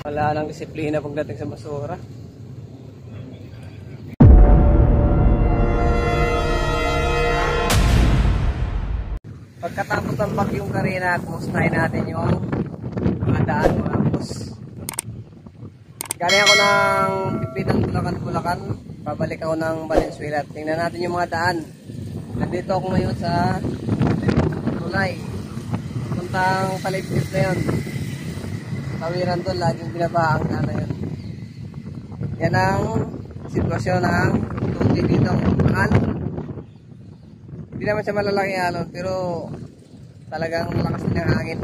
Wala nang disiplina pagdating sa basura. Pagkatapos ng bagyong Karina, kumustahin natin yung mga daan, mga bus. Galing ako ng Pipitan, Bulacan. Pabalik ako ng Valenzuela. Tingnan natin yung mga daan. Nandito ako ngayon sa tulay. Puntang Taliptip na yun. Tawiran doon, laging binabaang na yun. Yan ang sitwasyon ng tubig dito. Mahal. Hindi naman siya malalaking alon, pero talagang malakas din ang hangin.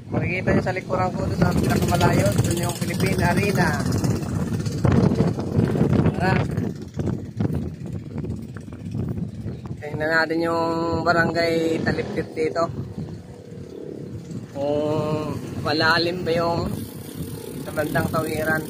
Makikita nyo sa likuran ko doon sa pinakamalayo, doon yung Philippine Arena. Tingnan natin yung barangay Taliptip dito. Kung malalim ba yung sa bandang Tawiran.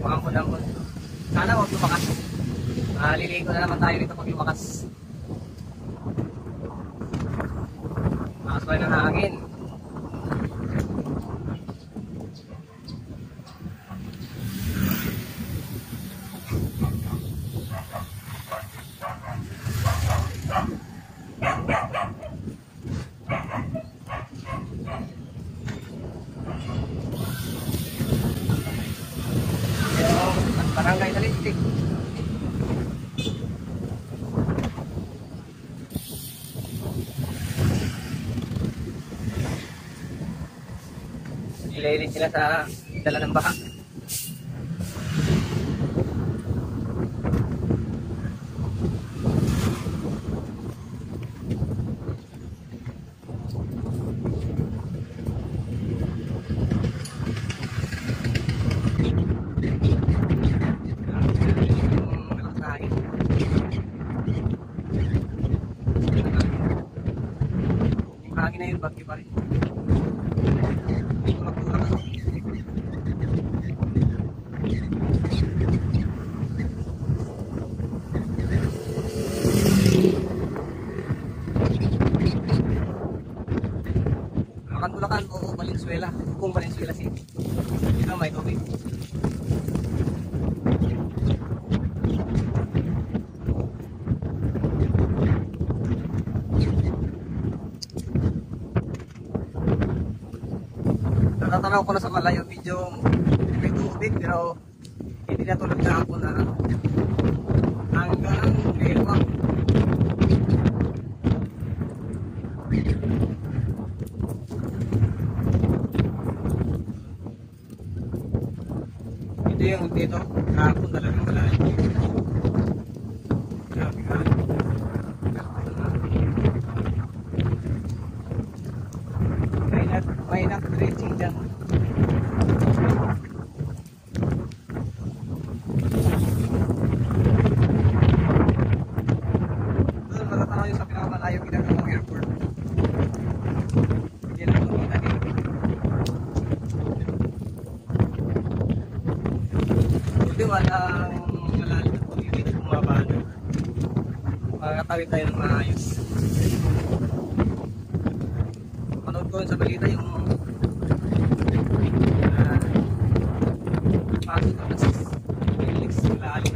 Umaambon. Sana huwag lumakas. Liligo na naman tayo dito pag lumakas. Lakas pa rin ang hangin. Barangay Taliptip. Ilailin sila sa dala ng baha. Hangin na yun, bagyo pa rin. Bulacan o Valenzuela. Kung Valenzuela City. Yun ang may tubig. Natatanaw ko na sa malayo, medyo may tubig pero hindi na tulad na ako na hanggang Elwak. Ito yung dito, kahapon talagang malayo. Grabe ka. May nag-dredging dyan. Doon matatanaw yung sa pinakamalayo ginagawang airport. Hindi lang kumita dito. Buti walang malalim na po yung dito bumaba na. Makakatawid tayo ng maayos. Panood ko sa balita yung pasok na sa Felix malalim.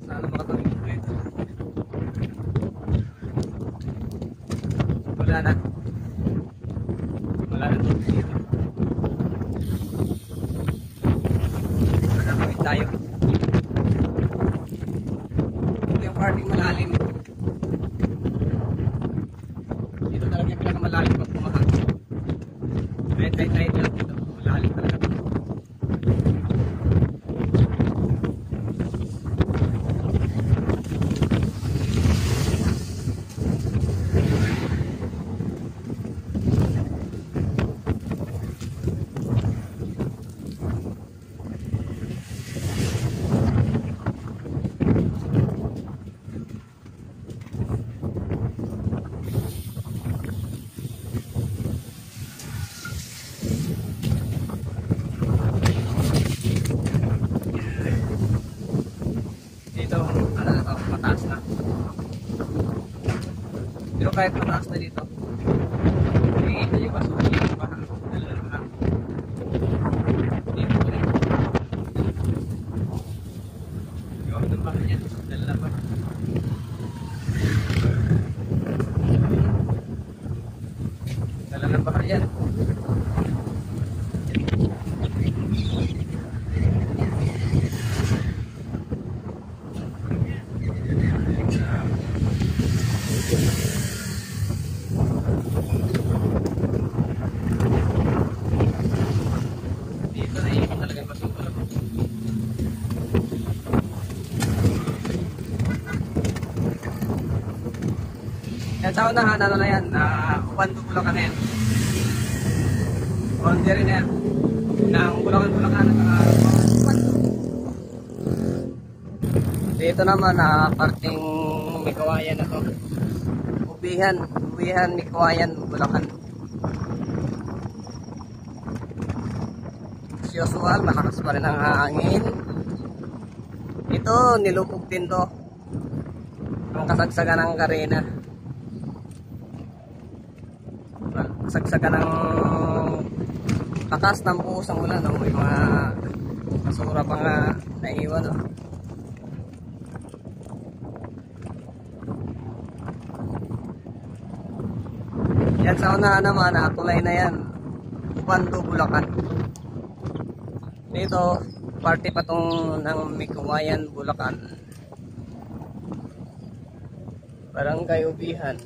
Sana makatawid ko ito. Wala na tubig dito. Makakawid tayo. Ito yung parting malalim. Dito talaga yung pinakamalalim pag pumahang. Tayo lang dito. Malalim talaga. kahit mataas na dito. Nakikita nyo ba? Sulit yung baha. Dala na. Dito ko rin. Yung ang baha niya. Dala na ba? Dala na baha yan. Dito na iikot talagang basura. Yan sa unahan, ano na yan, upan to Bulacan yan. Boundary na yan. Ng Bulacan at upan. Dito naman, parting Mikawayan na to. Ubihan, Mikawayan, Bulacan. As usual, malakas pa rin ang hangin. Ito, nilubog din to. Ang kasagsagan ng karena. Kasagsagan ng lakas ng buhos ang ulan. May mga basura pa nga naiwan. Yan sa unahan naman, tulay na yan. Upan to Bulacan. Dito, party pa tong ng Mikawayan, Bulacan. Barangay Ubihan.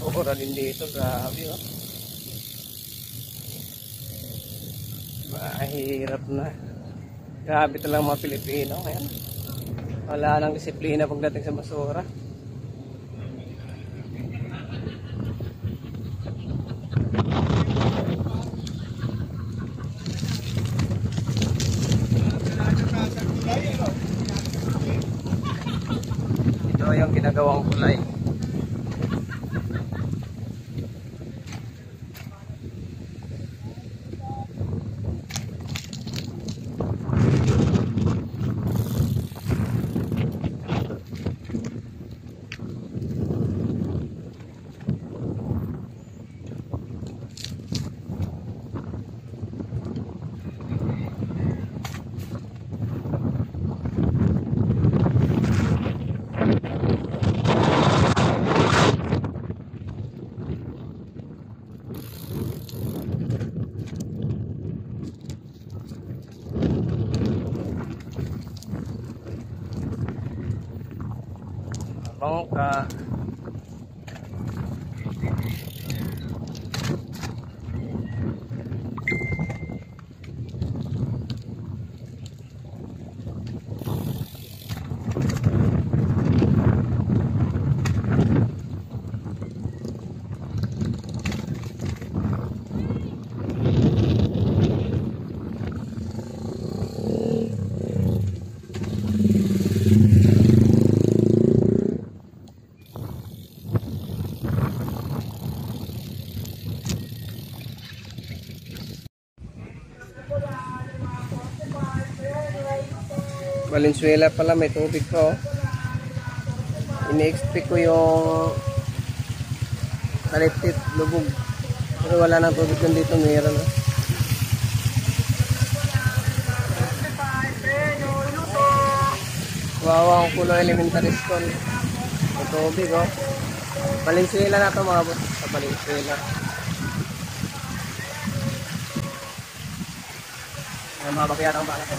Sobra din dito, grabe oh. Mahirap na. Grabe talaga mga Pilipino ngayon. Wala nang disiplina pagdating sa basura. Ito yung ginagawang kulay. Bangka. Valenzuela pala may tubig pa oh. Ini-expect ko yung taliptip, lubog. Pero wala nang tubig yan dito, mayroon na. Wawa ang Pulo Elementary School. May tubig oh. Valenzuela na to mga boss. Sa Valenzuela. Ang mga bakyan ang bala ko.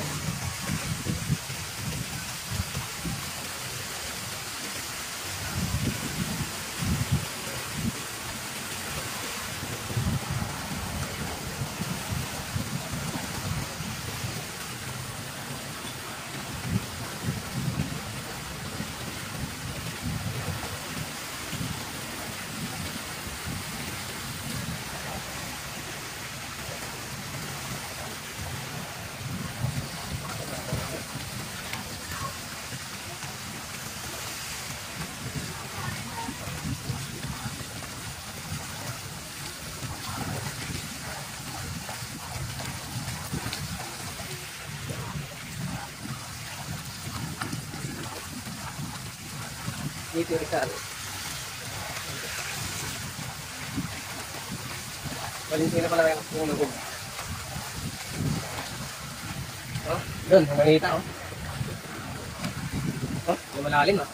Dito yung isa. Valenzuela pala yung lubog. Oh, doon, nakita oh. Oh, lumalalim ah.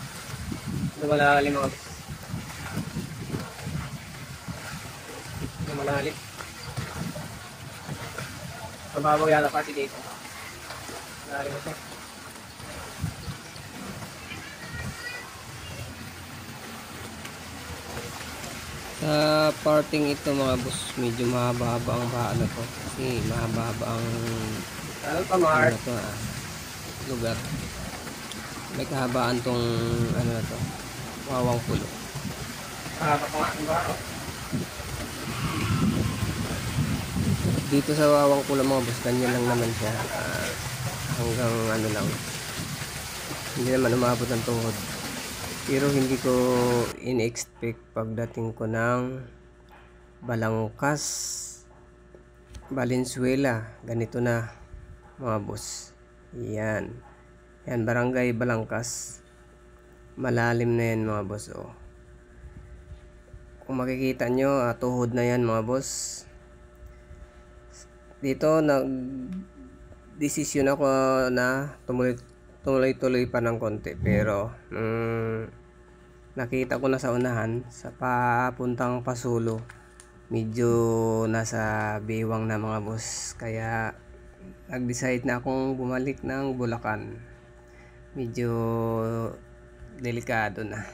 Lumalalim mga boss. Lumalalim. Mababaw yata pati dito. Lumalalim ito. Sa parting ito mga boss, medyo mahaba-haba ang baha na to. Kasi mahaba-haba ang ano to, lugar. May kahabaan tong ano na to, Wawang Pulo. Dito sa Wawang Pulo mga boss, ganyan lang naman siya. Hanggang ano lang, hindi naman umabot ng tuhod. Pero hindi ko in-expect pagdating ko ng Balangkas, Valenzuela. Ganito na mga boss. Yan. Yan, Barangay Balangkas. Malalim na yan mga boss. Oh. Kung makikita nyo, tuhod na yan mga boss. Dito, nag-desisyon ako na tuloy-tuloy pa ng konti. Pero, nakita ko na sa unahan, sa papuntang Pasulo, medyo nasa biwang na mga boss. Kaya, nag-decide na akong bumalik ng Bulacan. Medyo delikado na.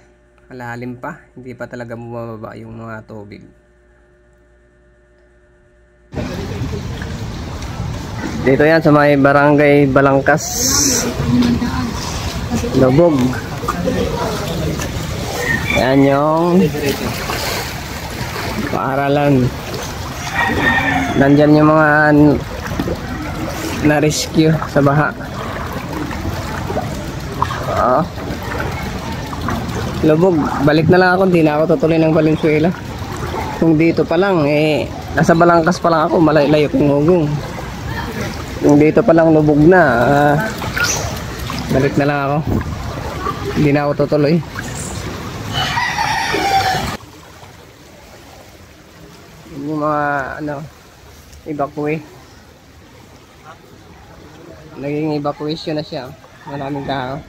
Malalim pa, hindi pa talaga bumababa yung mga tubig. Dito yan sa may Barangay Balangkas, Lubog. Yan yung paaralan. Nandyan yung mga na-rescue sa baha. Lubog, balik na lang ako. Hindi na ako tutuloy ng Valenzuela. Kung dito pa lang, nasa Balangkas pa lang ako, malayo kong hugong. Kung dito pa lang lubog na, balik na lang ako. Hindi na ako tutuloy. Yung mga evacuate. Naging evacuation na siya. Maraming tao.